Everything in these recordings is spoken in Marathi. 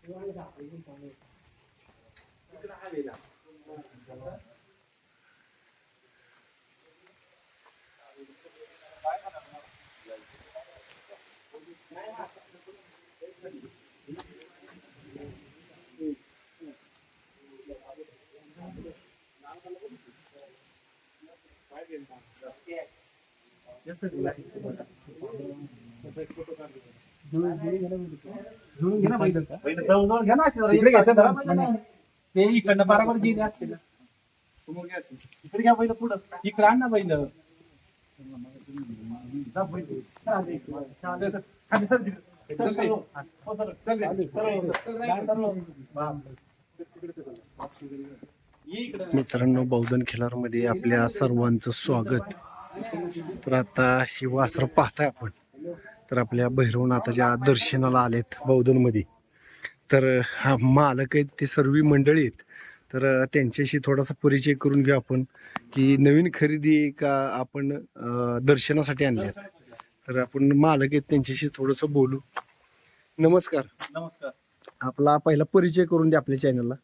ते इकडनं बरोबर गेले असते ना. इकडे घ्या पहिलं, पुढं इकडे आण ना पहिलं. मित्रांनो, बौद्धन खिलारमध्ये आपल्या सर्वांचं स्वागत. तर आता ही वासरं पाहताय आपण. तर आपल्या भैरवनाथाच्या दर्शनाला आलेत बौद्धनमध्ये. तर हा मालक आहेत, ते सर्व मंडळी आहेत. तर त्यांच्याशी थोडासा परिचय करून घेऊ आपण, की नवीन खरेदी का आपण दर्शनासाठी आणल्यात. तर आपण मालक आहेत त्यांच्याशी थोडंसं बोलू. नमस्कार. नमस्कार. आपला पहिला परिचय करून द्या आपल्या चॅनलला.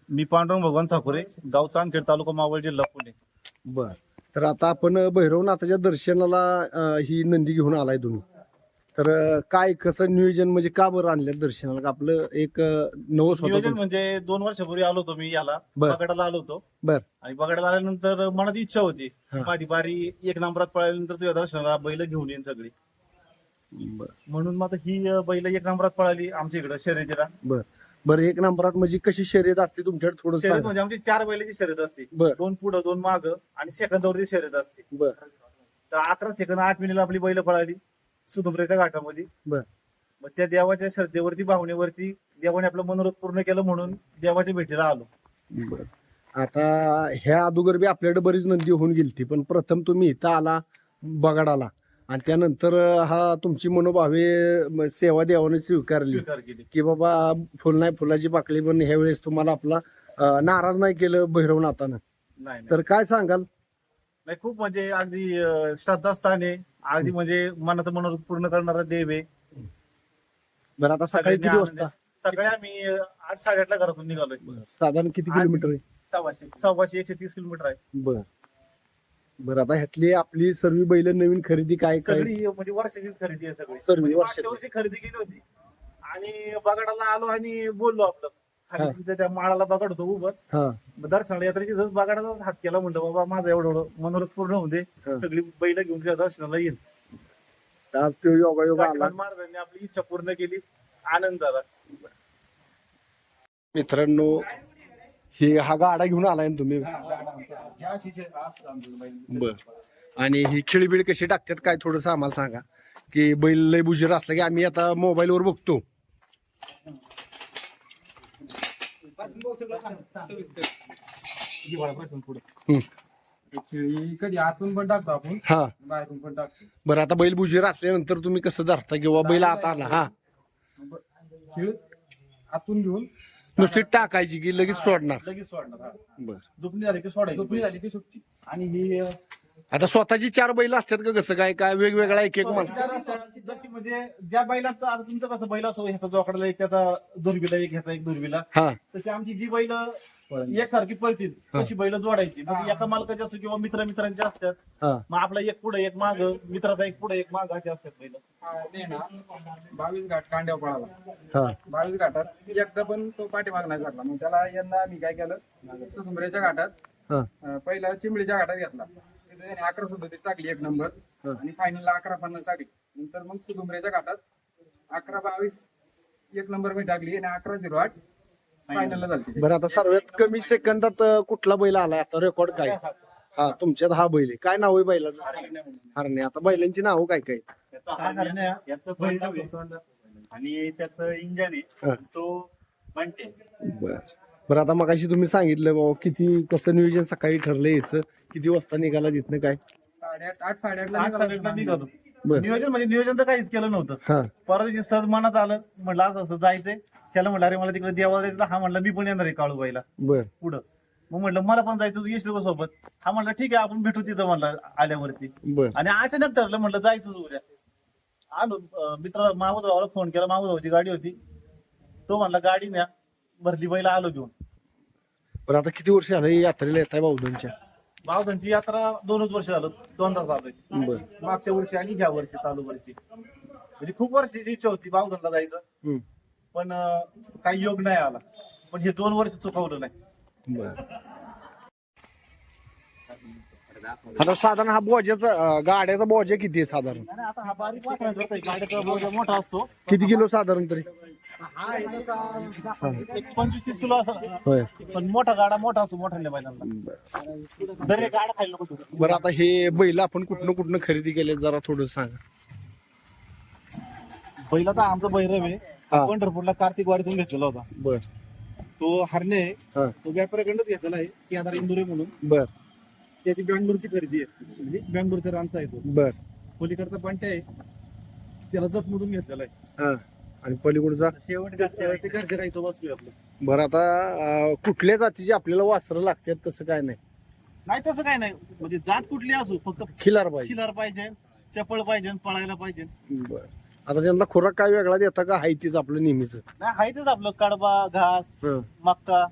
मी पांडुरंग भगवान साकुरे, गाव चांदखेड, तालुका मावळ, जिल्हा पुणे. बर. तर आता आपण भैरवनाथाच्या दर्शनाला ही नंदी घेऊन आलाय तुम्ही. तर काय कसं नियोजन, म्हणजे का बरं आणलं दर्शनाला? आपलं एक नवस नियोजन होतं. म्हणजे 2 वर्षापूर्वी आलो होतो मी याला, बर. बगाडाला आलो होतो. बर. आणि बगाडाला आल्यानंतर मनात इच्छा होती, हा. माझी बारी 1 नंबरात पळाल्यानंतर तुझ्या दर्शनाला बैल घेऊन येईन सगळी. बर म्हणून मग आता ही बैल 1 नंबरात पळाली आमच्या इकडे शर्यतीला. बर बरं. 1 नंबरात म्हणजे कशी शर्यत असते तुमच्याकडे थोडं शर्यत सांगा. म्हणजे आमची 4 बैलाची शर्यत असते. बर. 2 पुढं 2 मागं आणि सेकंदावरती शर्यत असते. बर. तर 11 सेकंद 8 मिनिटला आपली बैल पळाली सुधुंबरेच्या घाटामध्ये. बर. मग त्या देवाच्या श्रद्धेवरती, भावनेवरती देवाने आपलं मनोरथ पूर्ण केलं म्हणून देवाच्या भेटीला आलो. बर. आता ह्या अगोदर बी आपल्याकडे बरीच नंदी होऊन गेलती, पण प्रथम तुम्ही इथं आला बगाडाला, आणि त्यानंतर हा तुमची मनोभावे सेवा देवाने स्वीकारली, स्वीकार केली. की बाबा फुल नाही फुलाची पाकळी, पण ह्या वेळेस तुम्हाला आपला नाराज नाही केलं भैरवनाथानं. नाही तर काय सांगाल? नाही, खूप म्हणजे अगदी श्रद्धास्थान आहे, अगदी म्हणजे मनाचं मनोरथ पूर्ण करणारा देव आहे. बरं. आता सकाळी किती वाजता? सकाळी आम्ही 8-8:30ला घरातून निघालोय. साधारण किती किलोमीटर आहे? 130 130 किलोमीटर आहे. बर. बरं. आता ह्यातली आपली सर्व बैल नवीन खरेदी काय काय? सगळी म्हणजे वर्षाचीच खरेदी आहे सगळी. सर्व म्हणजे वर्षाची. मागच्या वर्षी खरेदी केली होती आणि बगाडाला आलो आणि बोललो आपलं खाली हा. तिथं त्या माळाला बगाड होतो उभं. हा. दर्शनाला यात्रेची बगाडाचा हात केला, म्हणलं बाबा माझं एवढं मनोरथ पूर्ण होऊ दे, हा. सगळी बैल घेऊन त्या दर्शनाला येईल. आज तो योगायोग आला. लक्ष्मण महाराजांनी आपली इच्छा पूर्ण केली, आनंद झाला. मित्रांनो, हे हा गाडा घेऊन आलाय ना तुम्ही? बर. आणि ही खिळबिळ कशी टाकतात काय थोडस आम्हाला सांगा, की बैल लय बुजीर असला की आम्ही आता मोबाईल वर बघतो. हम्म. खेळी कधी आतून पण टाकतो आपण, हा. बाहेरून पण टाकतो. बरं. आता बैल बुजीर असल्यानंतर तुम्ही कसं धरता, किंवा बैल आता आला हा खेळ आतून घेऊन नुसती टाकायची की लगेच सोडणार? लगेच सोडणार. हा. बर. झोपणी झाली की सोडायची. झोपणी झाली की सुट्टी. आणि ही आता स्वतःची 4 बैल असतात का कसं काय? काय वेगवेगळा एक एक माल? जशी म्हणजे ज्या बैलात आता तुमचं कसं बैल असो, ह्याचा जोकडला एक, त्याचा दुर्बीला एक, ह्याचा एक दुर्बीला, हा. तशी आमची जी बैल एकसारखी पळतील तशी बैल जोडायची. म्हणजे एका मालकाची असो किंवा मित्रांचे असतात. हा. मग आपला एक पुढे एक माग, मित्राचा एक पुढे एक माग, असे असतात बैल. ते ना 22 घाट कांड्यावर पळाला. हा. 22 घाटात एकदा पण तो पाठीमाग नाही झाला. मग त्याला यंदा आम्ही काय केलं, सुधुंबऱ्याच्या घाटात हा. पहिला चिंबळीच्या घाटात घेतला. तिथे त्याने 11 टाकली 1 नंबर, आणि फायनलला 11-50 टाकली. नंतर मग सुधुंबऱ्याच्या घाटात 11-22 1 नंबर मध्ये टाकली, आणि 11-08 फायनलला झाली. बरं. आता सर्वात कमी सेकंदात कुठला बैल आलाय आता रेकॉर्ड काय? हा, तुमच्यात हा बैल आहे. काय नाव आहे बैलाचं? हरणे. आता बैलांची नाव काय काय? याचं बैल आणि त्याचं इंजन हा. आहे तो म्हणते. बर. बरं. आता मगाशी तुम्ही सांगितलं बाबा किती कसं नियोजन सकाळी ठरलं यायचं, किती वाजता निघाला तिथनं काय? 8-8:30 निघालो. बर. नियोजन म्हणजे नियोजन तर काहीच केलं नव्हतं. हा. परवा दिवशी सहज मनात आलं, म्हटलं असं असं जायचंय. त्याला म्हटलं अरे मला तिकडे देवाला जायचं. हा म्हटलं मी पण येणार आहे काळूबाईला बर. पुढं. मग म्हटलं मला पण जायचं, तू येशील का सोबत? हा म्हटलं ठीक आहे आपण भेटू तिथं म्हटलं आल्यावरती. बर. आणि अचानक ठरलं, म्हटलं जायचंच उद्या. आलो मित्राला, मामूद भावाला फोन केला, मामूद भाऊची गाडी होती. तो म्हणला गाडी न्या, भरली बैल आलो घेऊन. पण आता किती वर्ष झालं यात्रेला येत आहे बावधनच्या? बावधनची यात्रा 2च वर्ष झालं, 2दा झालोय. बर. मागच्या वर्षी आणि ह्या वर्षी चालू वर्षी. म्हणजे खूप वर्षाची इच्छा होती बावधनला जायचं, हम्म. पण काही योग नाही आला. पण हे 2 वर्ष चुकवलं नाही. बर. आता साधारण हा बोजाचा गाड्याचा बोजा किती आहे साधारण? आणि आता हा बारीक वासराचा होता, गाड्याचा बोजा मोठा असतो. किती किलो साधारण तरी? हा एक 25-30 किलो असं. होय. पण मोठा गाडा मोठा असतो मोठ्या बैलांना. दर एक गाडा खायला नको. बरं, आता हे बैल आपण कुठनं खरेदी केले जरा थोडं सांगा. बैल आता आमचा भैरव आहे, हा. पंढरपूरला कार्तिक वारीतून घेतलेला होता. बर. तो हरणे आहे, हा. तो व्यापाऱ्याकडूनच घेतलेला आहे की आता इंदुरी म्हणून. बर. त्याची बँगलोरची खरेदी आहे, म्हणजे बँगलोरचा रानचा आहे तो. बर. पलीकडचा पांट्या आहे, त्याला जतमधून घेतलेला आहे. हा. आणि पलीकडचा शेवट ते घरच्या गाईचं वस्तू आहे आपलं. बरं, आता कुठल्या जातीची आपल्याला वासरं लागतात तसं काय नाही? नाही तसं काय नाही, म्हणजे जात कुठली असू, फक्त खिलार पाहिजे. खिलार पाहिजे, चपळ पाहिजे, पळायला पाहिजे. बर. आता त्यांना खुराक काय वेगळा देता का हाय तीच आपलं नेहमीच? नाही आहे तेच आपलं कडबा, घास, मक्का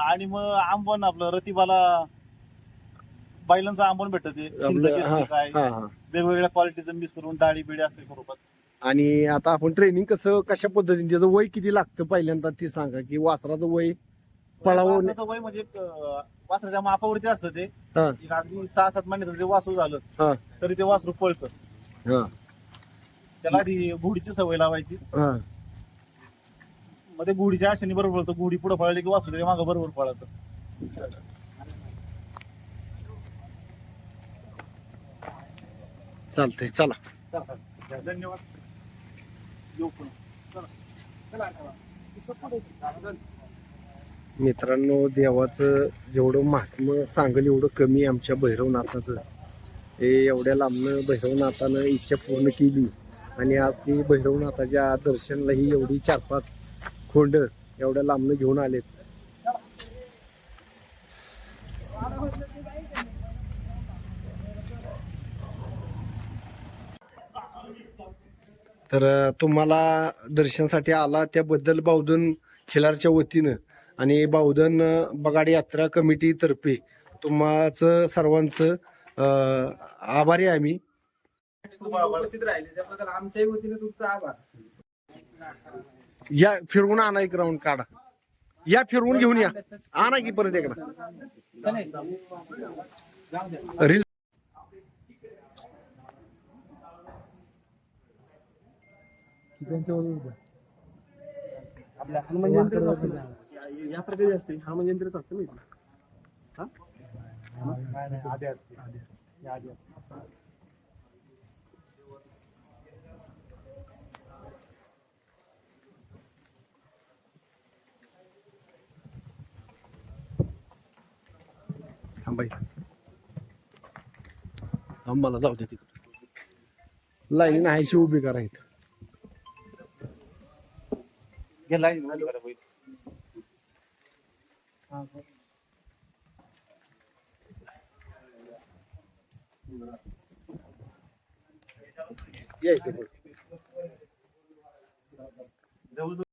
आणि मग आंबण आपलं रतिबाला बैलांचं आंबण भेटत ते. काय वेगवेगळ्या क्वालिटीचं मिक्स करून डाळी बिडी असेल स्वरूपात. आणि आता आपण ट्रेनिंग कसं कशा पद्धतीने, त्याचं वय किती लागतं पहिल्यांदा ते सांगा, की वासराचं वय पळावं. वासराचं वय म्हणजे वासराच्या मापावरती असतं ते. हा. एक अगदी 6-7 महिन्याचं ते वासरू झालं हा. तरी ते वासरू पळतं. हा. त्याला आधी घोडीची सवय लावायची. हा. मग ते घोडीच्या आशेने बरोबर पळतं, घोडी पुढे पळली की वासरू त्याच्या मागं बरोबर पळतं. चालतंय, चला. धन्यवाद. येऊ पुन्हा. चला. मित्रांनो, देवाचं जेवढं महात्म्य सांगेल एवढं कमी आहे आमच्या भैरवनाथाचं. हे एवढ्या लांबनं भैरवनाथानं इच्छा पूर्ण केली आणि आज ती भैरवनाथाच्या दर्शनालाही एवढी 4-5 खोंड एवढ्या लांबनं घेऊन आलेत. तर तुम्हाला दर्शनासाठी आला त्याबद्दल बावधन खिलारच्या वतीनं आणि बावधन बगाडी यात्रा कमिटीतर्फे तुम्हाचं सर्वांचं आभारी आहे आम्ही. उपस्थित राहिले त्याबद्दल आमच्याही वतीने तुमचा आभार. या फिरवून आणा, एक राऊंड काढा, या फिरवून घेऊन या, आणा की परत एकदा रील. आपल्या हनुमान जयंतीच असते यात्रा, कधी असते? हनुमान जयंतीच असते ना. आधी असते, आधी असते. मला जाऊ दे तिकडे, लाईनी नाहीशी उभी करायचं. गेला या इथे.